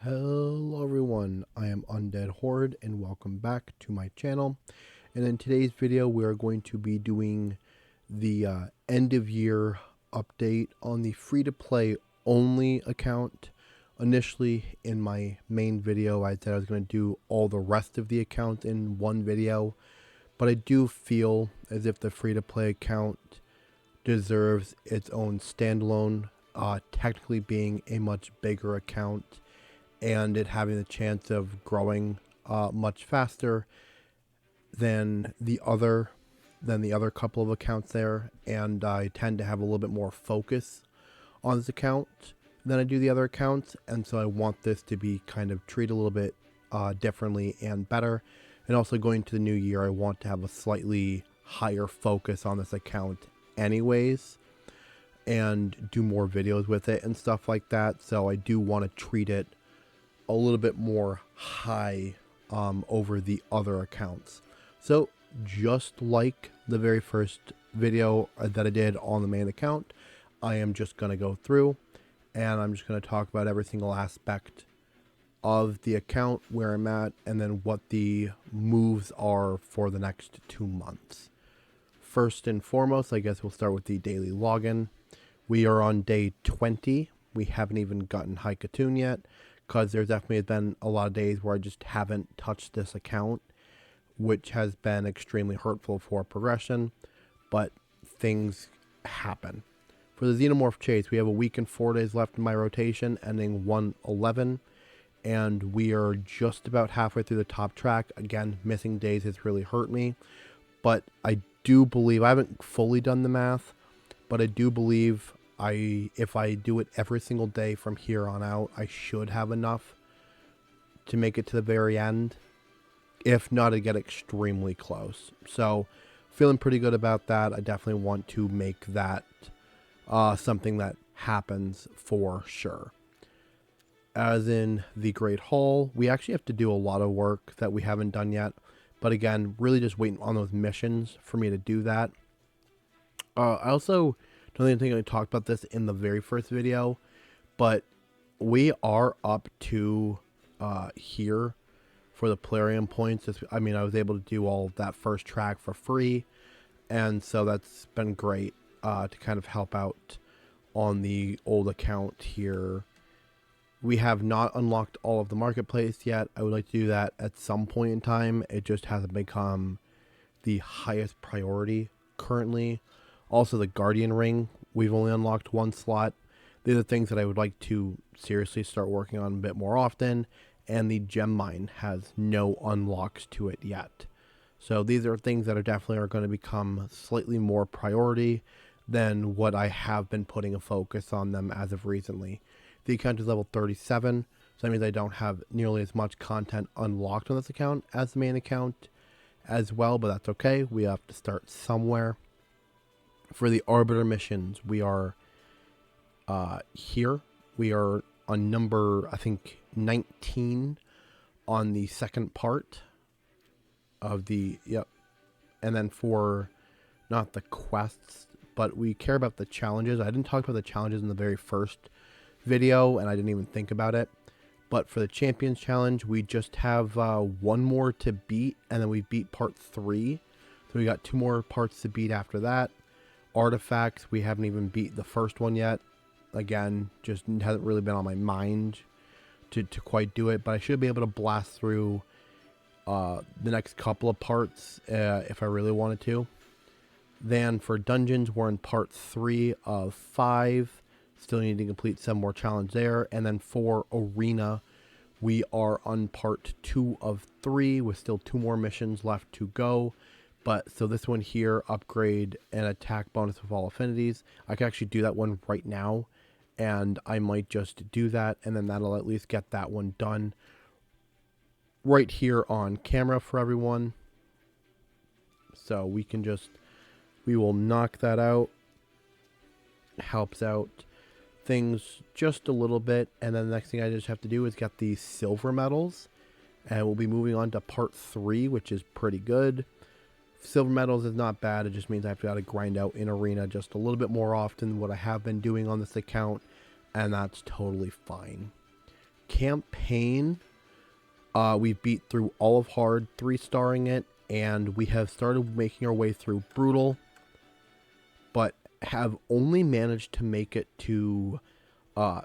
Hello everyone, I am Undead Horde and welcome back to my channel. And in today's video we are going to be doing the end of year update on the free-to-play only account. Initially in my main video I said I was going to do all the rest of the account in one video, but I do feel as if the free-to-play account deserves its own standalone, technically being a much bigger account and it having the chance of growing much faster than the other couple of accounts there, and I tend to have a little bit more focus on this account than I do the other accounts, and so I want this to be kind of treated a little bit differently and better. And also going to the new year, I want to have a slightly higher focus on this account anyways, and do more videos with it and stuff like that. So I do want to treat it a little bit more high over the other accounts. So just like the very first video that I did on the main account, I am just going to go through and I'm just going to talk about every single aspect of the account, where I'm at, and then what the moves are for the next 2 months. First and foremost, I guess we'll start with the daily login. We are on day 20. We haven't even gotten High Katoon yet, because there's definitely been a lot of days where I just haven't touched this account, which has been extremely hurtful for progression, but things happen. For the Xenomorph Chase, we have a week and 4 days left in my rotation, ending 1/11, and we are just about halfway through the top track. Again, missing days has really hurt me, but I do believe, I haven't fully done the math, but I do believe if I do it every single day from here on out, I should have enough to make it to the very end. If not, I get extremely close. So feeling pretty good about that. I definitely want to make that something that happens for sure. As in the Great Hall, we actually have to do a lot of work that we haven't done yet. But again, really just waiting on those missions for me to do that. I also don't even think I talked about this in the very first video, but we are up to here for the Plarium points. I mean, I was able to do all of that first track for free, and so that's been great to kind of help out on the old account here. We have not unlocked all of the marketplace yet. I would like to do that at some point in time. It just hasn't become the highest priority currently. Also, the Guardian Ring, we've only unlocked 1 slot. These are things that I would like to seriously start working on a bit more often. And the Gem Mine has no unlocks to it yet. So these are things that are definitely going to become slightly more priority than what I have been putting a focus on them as of recently. The account is level 37, so that means I don't have nearly as much content unlocked on this account as the main account as well, but that's okay. We have to start somewhere. For the Arbiter missions, we are here. We are on number, I think, 19 on the second part of the, yep. And then for, not the quests, but we care about the challenges. I didn't talk about the challenges in the very first video, and I didn't even think about it. But for the Champions Challenge, we just have 1 more to beat, and then we beat part 3. So we got 2 more parts to beat after that. Artifacts, we haven't even beat the first one yet. Again, just hasn't really been on my mind to quite do it, but I should be able to blast through the next couple of parts if I really wanted to. Then for dungeons, we're in part 3 of 5. Still need to complete 7 more challenges there. And then for arena, we are on part 2 of 3 with still 2 more missions left to go. But so this one here, upgrade an attack bonus with all affinities. I can actually do that one right now, and I might just do that, and then that'll at least get that one done right here on camera for everyone. So we will knock that out. Helps out things just a little bit, and then the next thing I just have to do is get the silver medals, and we'll be moving on to part 3, which is pretty good. Silver medals is not bad. It just means I've got to grind out in arena just a little bit more often than what I have been doing on this account, and that's totally fine. campaign, we've beat through all of Horde, 3-starring it, and we have started making our way through Brutal, but have only managed to make it to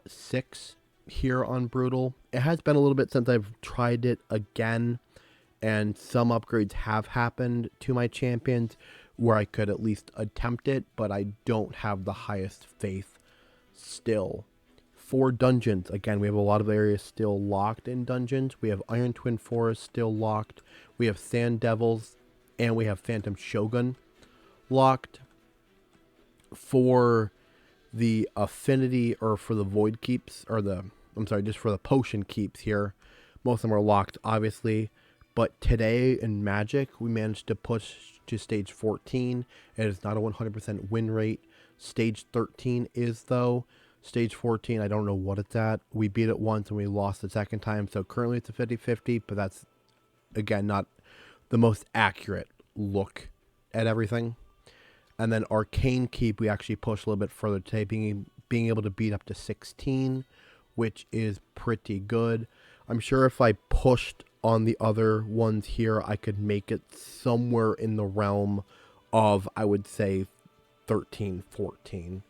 6 here on Brutal. It has been a little bit since I've tried it again, and some upgrades have happened to my champions where I could at least attempt it, but I don't have the highest faith still. For dungeons, again, we have a lot of areas still locked in dungeons. We have Iron Twin Forest still locked. We have Sand Devils, and we have Phantom Shogun locked. For the affinity, or for the void keeps, or just for the potion keeps here, most of them are locked, obviously. But today in Magic, we managed to push to stage 14. It is not a 100% win rate. Stage 13 is, though. Stage 14, I don't know what it's at. We beat it once and we lost the second time. So currently it's a 50-50, but that's, again, not the most accurate look at everything. And then Arcane Keep, we actually pushed a little bit further today, being able to beat up to 16, which is pretty good. I'm sure if I pushed on the other ones here, I could make it somewhere in the realm of, I would say, 13, 14.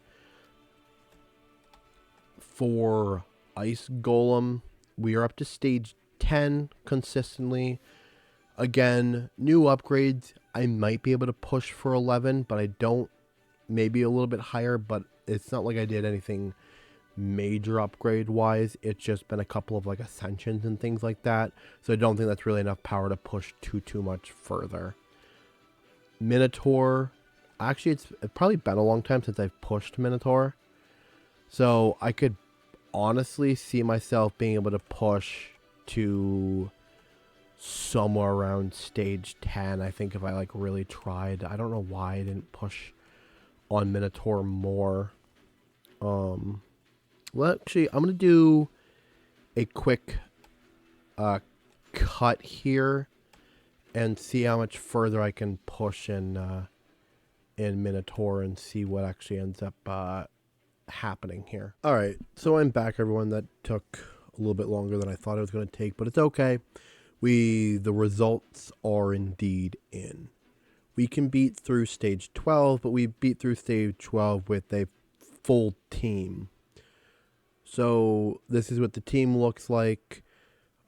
For Ice Golem, we are up to stage 10 consistently. Again, new upgrades. I might be able to push for 11, but I don't. Maybe a little bit higher, but it's not like I did anything major upgrade wise. It's just been a couple of like ascensions and things like that, so I don't think that's really enough power to push too much further. Minotaur, actually it's probably been a long time since I've pushed Minotaur, so I could honestly see myself being able to push to somewhere around stage 10. I think if I like really tried. I don't know why I didn't push on Minotaur more. Well, actually, I'm going to do a quick cut here and see how much further I can push in Minotaur and see what actually ends up happening here. All right, so I'm back, everyone. That took a little bit longer than I thought it was going to take, but it's okay. The results are indeed in. We can beat through stage 12, but we beat through stage 12 with a full team. So this is what the team looks like.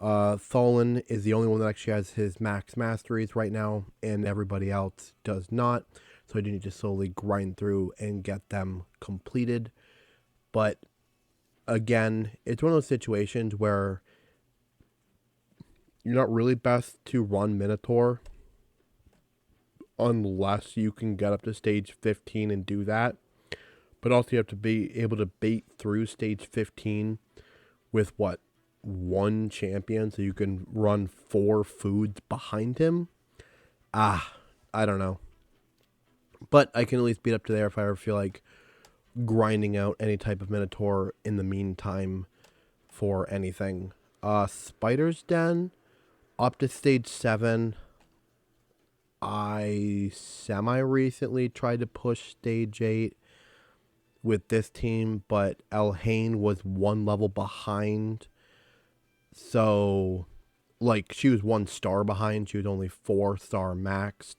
Tholin is the only one that actually has his max masteries right now, and everybody else does not. So I do need to slowly grind through and get them completed. But again, it's one of those situations where you're not really best to run Minotaur unless you can get up to stage 15 and do that. But also you have to be able to bait through stage 15 with, what, 1 champion, so you can run 4 foods behind him. I don't know. But I can at least beat up to there if I ever feel like grinding out any type of Minotaur in the meantime for anything. Spider's Den, up to stage 7. I semi-recently tried to push stage 8 with this team, but Elhain was 1 level behind. So, like, she was 1 star behind. She was only 4-star maxed.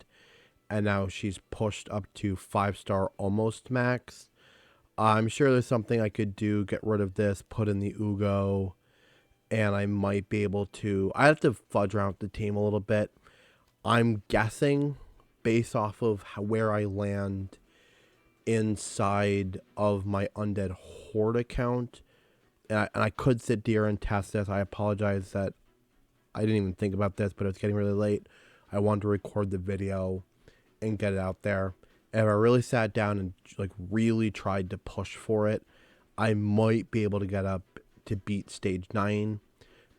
And now she's pushed up to 5-star almost max. I'm sure there's something I could do, get rid of this, put in the Ugo, and I might be able to. I have to fudge around with the team a little bit. I'm guessing, based off of where I land inside of my Undead Horde account, and I could sit here and test this. I apologize that I didn't even think about this, but it's getting really late. I wanted to record the video and get it out there. If I really sat down and like really tried to push for it, I might be able to get up to beat stage 9,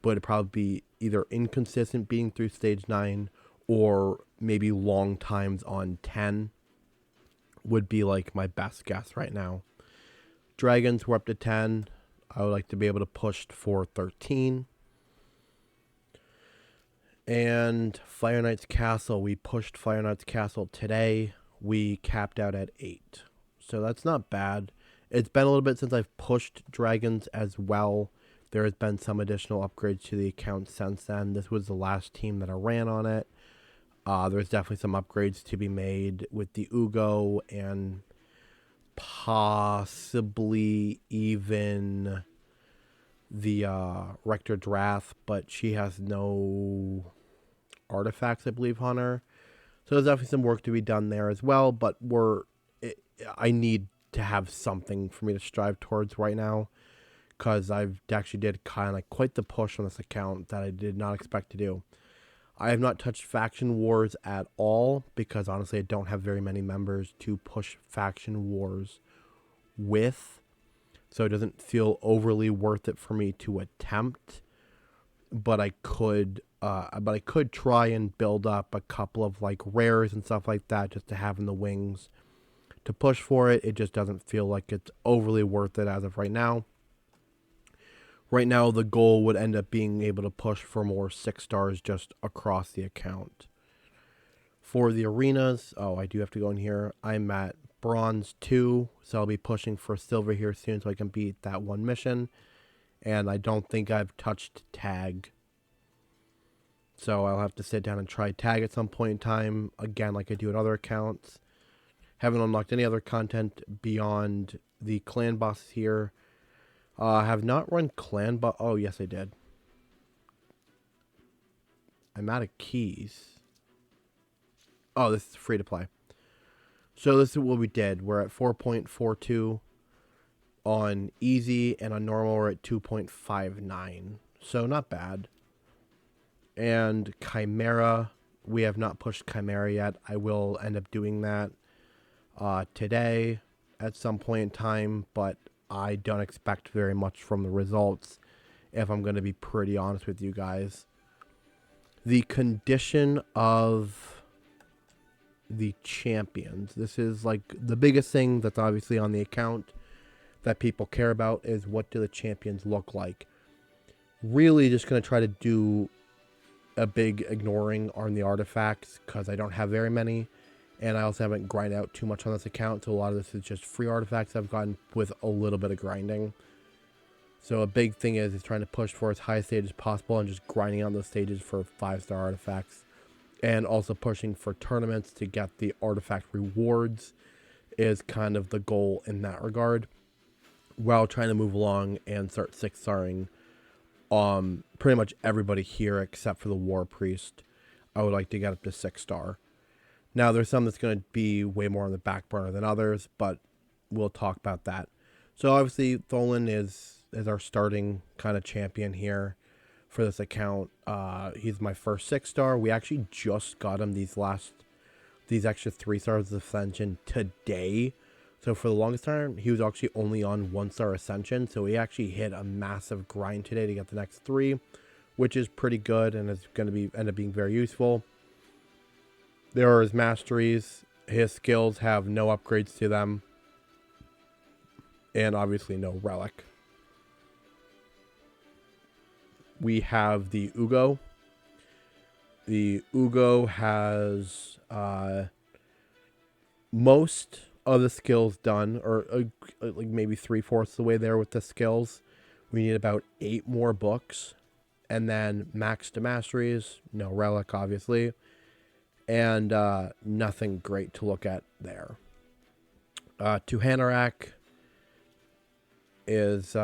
but it'd probably be either inconsistent being through stage 9 or maybe long times on 10 would be like my best guess right now. Dragons were up to 10. I would like to be able to push for 13. And Fire Knight's Castle, we pushed Fire Knight's Castle today. We capped out at 8. So that's not bad. It's been a little bit since I've pushed dragons as well. There has been some additional upgrades to the account since then. This was the last team that I ran on it. There's definitely some upgrades to be made with the Ugo and possibly even the Rector Drath, but she has no artifacts, I believe, on her. So there's definitely some work to be done there as well, but I need to have something for me to strive towards right now, because I've actually did kind of like quite the push on this account that I did not expect to do. I have not touched faction wars at all because honestly I don't have very many members to push faction wars with, so it doesn't feel overly worth it for me to attempt. But I could try and build up a couple of like rares and stuff like that just to have in the wings to push for it. It just doesn't feel like it's overly worth it as of right now. Right now, the goal would end up being able to push for more 6 stars just across the account. For the arenas, I do have to go in here. I'm at bronze 2, so I'll be pushing for silver here soon so I can beat that one mission. And I don't think I've touched tag. So I'll have to sit down and try tag at some point in time, again like I do in other accounts. Haven't unlocked any other content beyond the clan bosses here. I have not run clan boss. Oh, yes, I did. I'm out of keys. Oh, this is free to play. So this is what we did. We're at 4.42 on easy, and on normal we're at 2.59. So not bad. And Chimera, we have not pushed Chimera yet. I will end up doing that today at some point in time, but I don't expect very much from the results, if I'm going to be pretty honest with you guys. The condition of the champions. This is like the biggest thing that's obviously on the account that people care about, is what do the champions look like. Really just going to try to do a big ignoring on the artifacts because I don't have very many. And I also haven't grinded out too much on this account, so a lot of this is just free artifacts I've gotten with a little bit of grinding. So a big thing is trying to push for as high stage as possible and just grinding on those stages for 5-star artifacts. And also pushing for tournaments to get the artifact rewards is kind of the goal in that regard. While trying to move along and start 6-starring pretty much everybody here except for the War Priest. I would like to get up to 6-star. Now, there's some that's going to be way more on the back burner than others, but we'll talk about that. So, obviously, Tholen is our starting kind of champion here for this account. He's my first 6-star. We actually just got him these extra 3 stars of Ascension today. So, for the longest time, he was actually only on 1-star Ascension. So, he actually hit a massive grind today to get the next 3, which is pretty good and is going to end up being very useful. There are his masteries. His skills have no upgrades to them. And obviously no relic. We have the Ugo. The Ugo has most of the skills done, or like maybe 3/4 of the way there with the skills. We need about 8 more books. And then max to masteries. No relic, obviously. And nothing great to look at there. To Hanorach is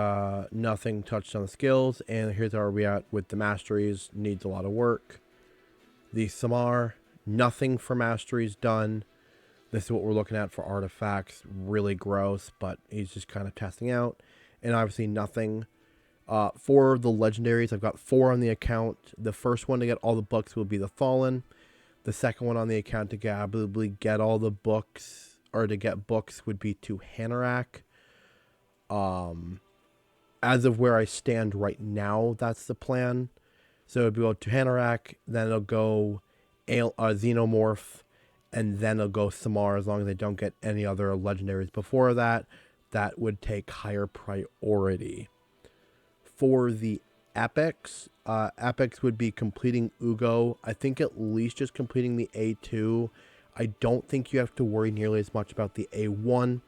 nothing touched on the skills. And here's where we at with the masteries. Needs a lot of work. The Samar, nothing for masteries done. This is what we're looking at for artifacts. Really gross, but he's just kind of testing out. And obviously nothing. For the legendaries, I've got 4 on the account. The first one to get all the books will be the Fallen. The second one on the account to probably get all the books, or to get books, would be to Hanorach. As of where I stand right now, that's the plan. So it'll go to Hanorach, then it'll go Xenomorph, and then it'll go Samar, as long as I don't get any other legendaries before that. That would take higher priority. For the epics, epics would be completing Ugo. I think at least just completing the A2. I don't think you have to worry nearly as much about the A1.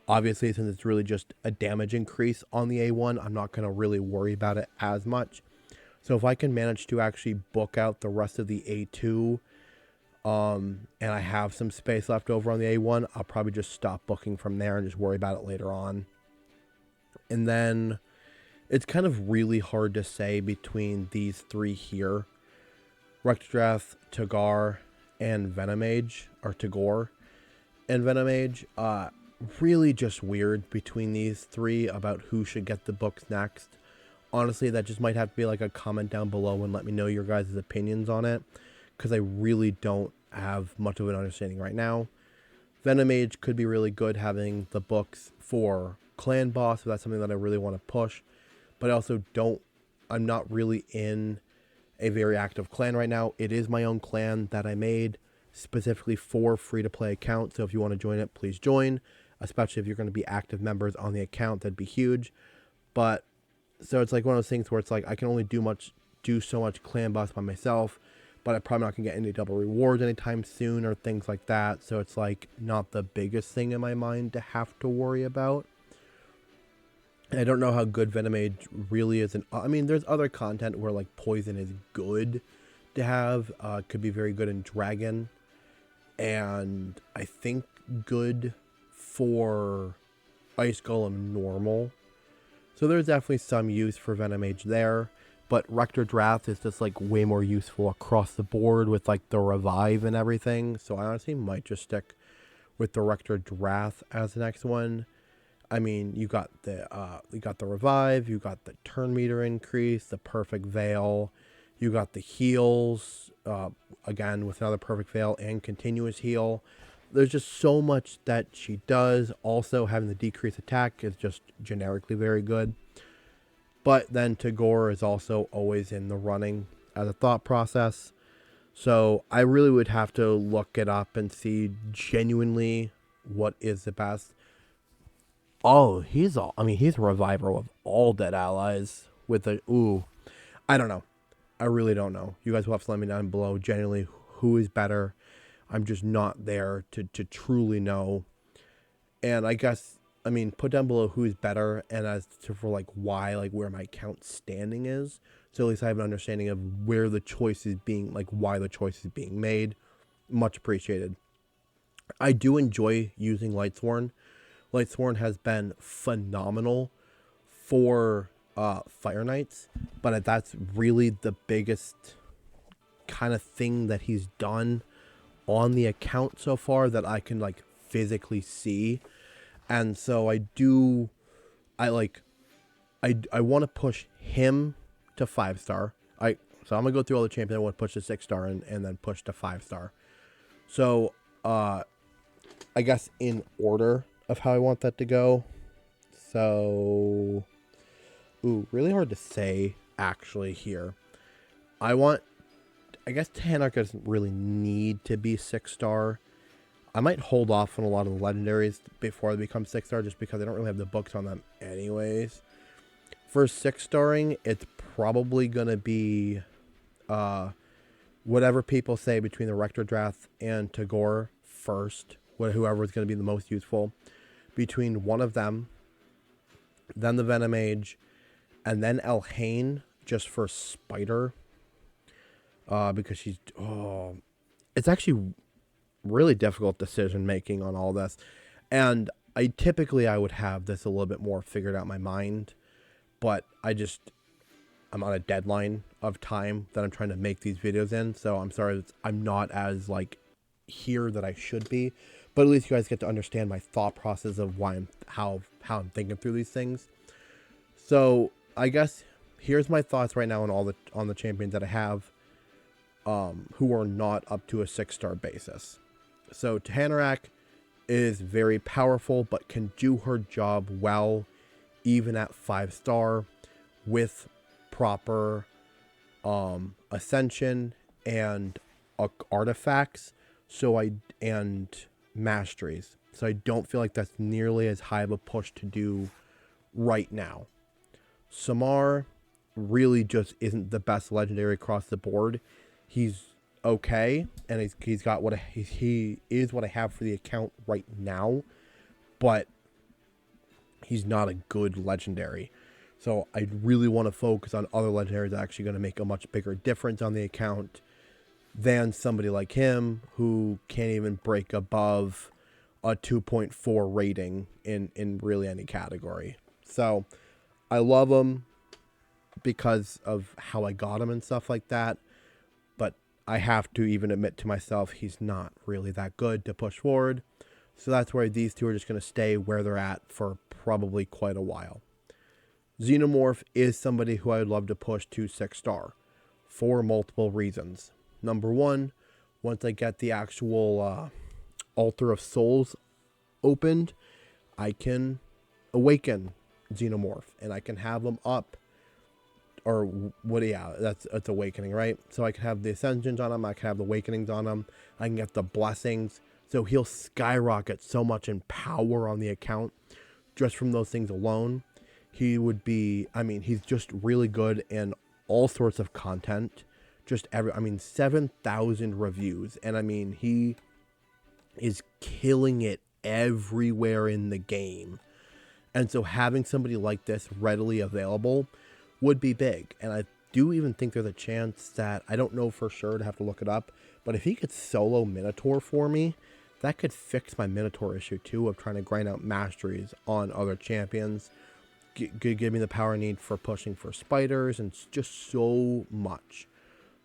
Obviously, since it's really just a damage increase on the A1, I'm not going to really worry about it as much. So if I can manage to actually book out the rest of the A2, and I have some space left over on the A1, I'll probably just stop booking from there and just worry about it later on. And then it's kind of really hard to say between these three here. Rectodrath, Tagar, and Venomage, or Tagore and Venomage. Really just weird between these three about who should get the books next. Honestly, that just might have to be like a comment down below and let me know your guys' opinions on it, because I really don't have much of an understanding right now. Venomage could be really good having the books for Clan Boss, if that's something that I really want to push. But I also I'm not really in a very active clan right now. It is my own clan that I made specifically for free-to-play accounts, so if you want to join it, please join. Especially if you're going to be active members on the account, that'd be huge. But so it's like one of those things where it's like I can only do so much clan boss by myself, but I'm probably not gonna get any double rewards anytime soon or things like that. So it's like not the biggest thing in my mind to have to worry about. And I don't know how good Venomage really is. I mean, there's other content where like poison is good to have. Could be very good in Dragon, and I think good for Ice Golem normal. So there's definitely some use for Venomage there, but Rectodrath is just like way more useful across the board with like the revive and everything. So I honestly might just stick with the Rectodrath as the next one. I mean, you got the revive, you got the turn meter increase, the perfect veil, you got the heals, again with another perfect veil and continuous heal. There's just so much that she does. Also, having the decreased attack is just generically very good. But then Tagore is also always in the running as a thought process. So I really would have to look it up and see genuinely what is the best. Oh, he's a reviver with all dead allies with a, I don't know. I really don't know. You guys will have to let me down below genuinely who is better. I'm just not there to truly know. And I guess, I mean, put down below who's better and as to for like why, like where my account standing is. So at least I have an understanding of where the choice is being, like why the choice is being made. Much appreciated. I do enjoy using Lightsworn. Lightsworn has been phenomenal for Fire Knights, but that's really the biggest kind of thing that he's done on the account so far that I can like physically see. And so I want to push him to 5-star. So I'm gonna go through all the champions. I want to push to 6-star and then push to 5-star. So I guess in order of how I want that to go. So really hard to say actually here. I guess Tanark doesn't really need to be 6-star. I might hold off on a lot of the legendaries before they become 6-star just because I don't really have the books on them anyways. For 6-starring, it's probably going to be whatever people say between the Rectodrath and Tagore first. Whoever is going to be the most useful. Between one of them, then the Venomage, and then Elhain just for Spider. Because she's, it's actually really difficult decision making on all this. And I would have this a little bit more figured out in my mind, but I'm on a deadline of time that I'm trying to make these videos in. So I'm sorry, I'm not as like here that I should be, but at least you guys get to understand my thought process of how I'm thinking through these things. So I guess here's my thoughts right now on the champions that I have. Who are not up to a 6-star basis. So Tahanarak is very powerful, but can do her job well, even at 5-star, with proper ascension and artifacts. And masteries. So I don't feel like that's nearly as high of a push to do right now. Samar really just isn't the best legendary across the board. He's okay, and he is what I have for the account right now, but he's not a good legendary. So I really want to focus on other legendaries that are actually going to make a much bigger difference on the account than somebody like him who can't even break above a 2.4 rating in really any category. So I love him because of how I got him and stuff like that. But I have to even admit to myself, he's not really that good to push forward. So that's where these two are just going to stay where they're at for probably quite a while. Xenomorph is somebody who I would love to push to 6-star for multiple reasons. Number one, once I get the actual Altar of Souls opened, I can awaken Xenomorph and I can have him up. Or what? Yeah, that's awakening, right? So I can have the ascensions on him. I can have the awakenings on him. I can get the blessings. So he'll skyrocket so much in power on the account just from those things alone. He would be, I mean, he's just really good in all sorts of content. Just 7,000 reviews. And I mean, he is killing it everywhere in the game. And so having somebody like this readily available would be big. And I do even think there's a chance that, I don't know for sure, to have to look it up, but if he could solo Minotaur for me, that could fix my Minotaur issue too of trying to grind out masteries on other champions. Give me the power I need for pushing for spiders and just so much.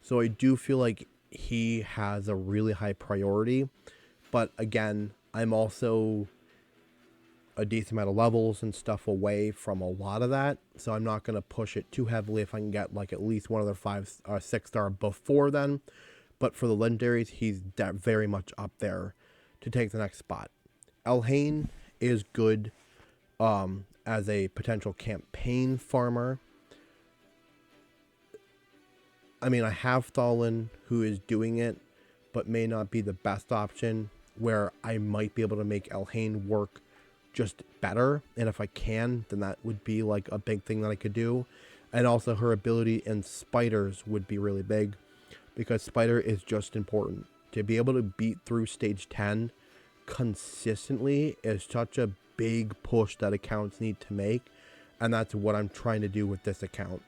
So I do feel like he has a really high priority. But again, I'm also a decent amount of levels and stuff away from a lot of that. So I'm not going to push it too heavily if I can get like at least one other 6-star before then. But for the legendaries, he's very much up there to take the next spot. Elhain is good as a potential campaign farmer. I mean, I have Thalin who is doing it, but may not be the best option, where I might be able to make Elhain work just better. And if I can, then that would be like a big thing that I could do. And also her ability in spiders would be really big, because spider is just important. To be able to beat through stage 10 consistently is such a big push that accounts need to make. And that's what I'm trying to do with this account.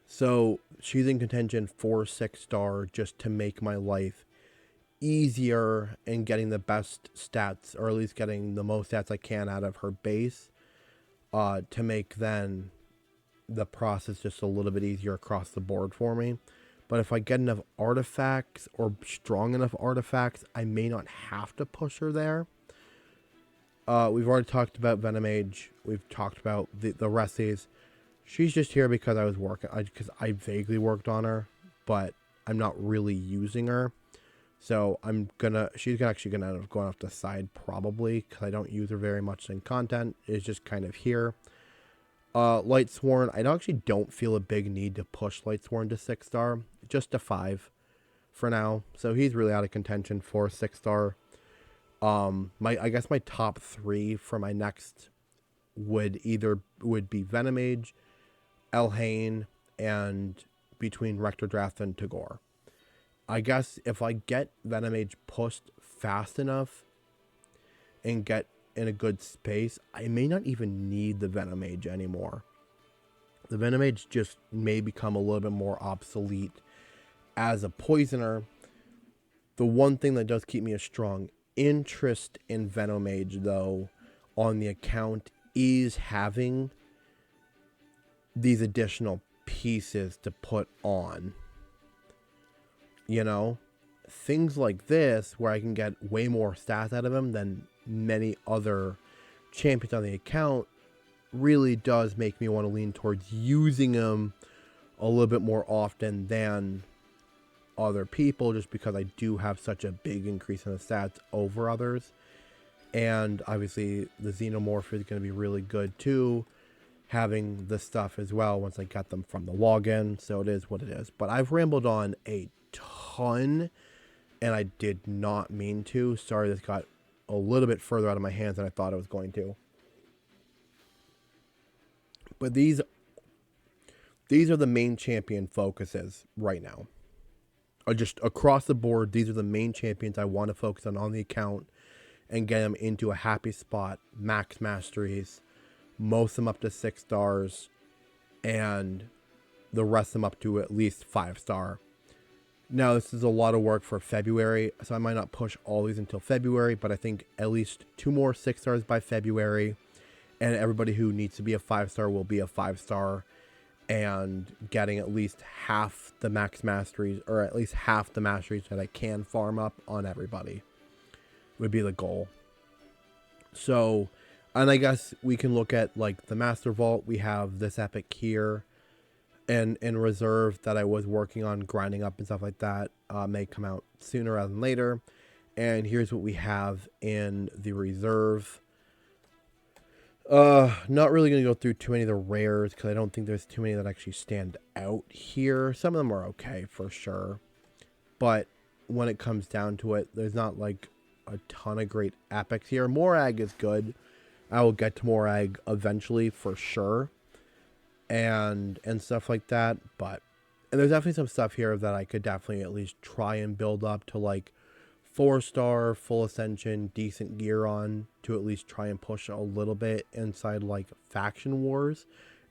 So she's in contention for 6-star just to make my life easier in getting the best stats, or at least getting the most stats I can out of her base, to make then the process just a little bit easier across the board for me. But if I get enough artifacts or strong enough artifacts, I may not have to push her there. We've already talked about Venomage. We've talked about the rest of these. She's just here because I was working, because I vaguely worked on her, but I'm not really using her. So she's actually gonna end up going off the side probably, because I don't use her very much in content. It's just kind of here. Lightsworn, I actually don't feel a big need to push Lightsworn to 6-star, just to 5 for now. So he's really out of contention for 6-star. I guess my top 3 for my next would be Venomage, Elhain, and between Rector Draft and Tagore. I guess if I get Venomage pushed fast enough and get in a good space, I may not even need the Venomage anymore. The Venomage just may become a little bit more obsolete as a poisoner. The one thing that does keep me a strong interest in Venomage, though, on the account is having these additional pieces to put on. You know, things like this where I can get way more stats out of him than many other champions on the account really does make me want to lean towards using him a little bit more often than other people, just because I do have such a big increase in the stats over others. And obviously the Xenomorph is going to be really good too, having the stuff as well once I got them from the login. So it is what it is. But I've rambled on a ton, and I did not mean to. Sorry, this got a little bit further out of my hands than I thought it was going to. But these are the main champion focuses right now. Or just across the board, these are the main champions I want to focus on the account and get them into a happy spot, max masteries, most of them up to 6 stars, and the rest of them up to at least 5 star. Now, this is a lot of work for February, so I might not push all these until February, but I think at least 2 more 6 stars by February, and everybody who needs to be a 5 star will be a 5 star, and getting at least half the max masteries, or at least half the masteries that I can farm up on everybody would be the goal. So, and I guess we can look at like the Master Vault. We have this epic here, and in reserve that I was working on grinding up and stuff like that, may come out sooner rather than later. And here's what we have in the reserve. Not really going to go through too many of the rares, because I don't think there's too many that actually stand out here. Some of them are okay for sure, but when it comes down to it, there's not like a ton of great epics here. Morag is good. I will get to Morag eventually for sure, and stuff like that. But and there's definitely some stuff here that I could definitely at least try and build up to like 4 star, full ascension, decent gear on, to at least try and push a little bit inside like faction wars,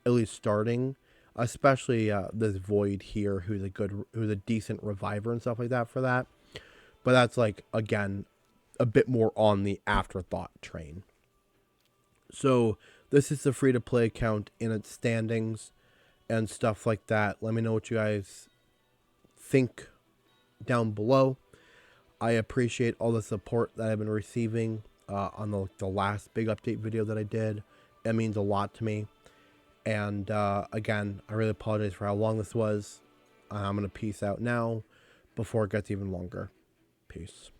at least starting. Especially this Void here, who's a decent reviver and stuff like that for that. But that's like, again, a bit more on the afterthought train. So this is the free to play account in its standings and stuff like that. Let me know what you guys think down below. I appreciate all the support that I've been receiving on the last big update video that I did. It means a lot to me. And again, I really apologize for how long this was. I'm going to peace out now before it gets even longer. Peace.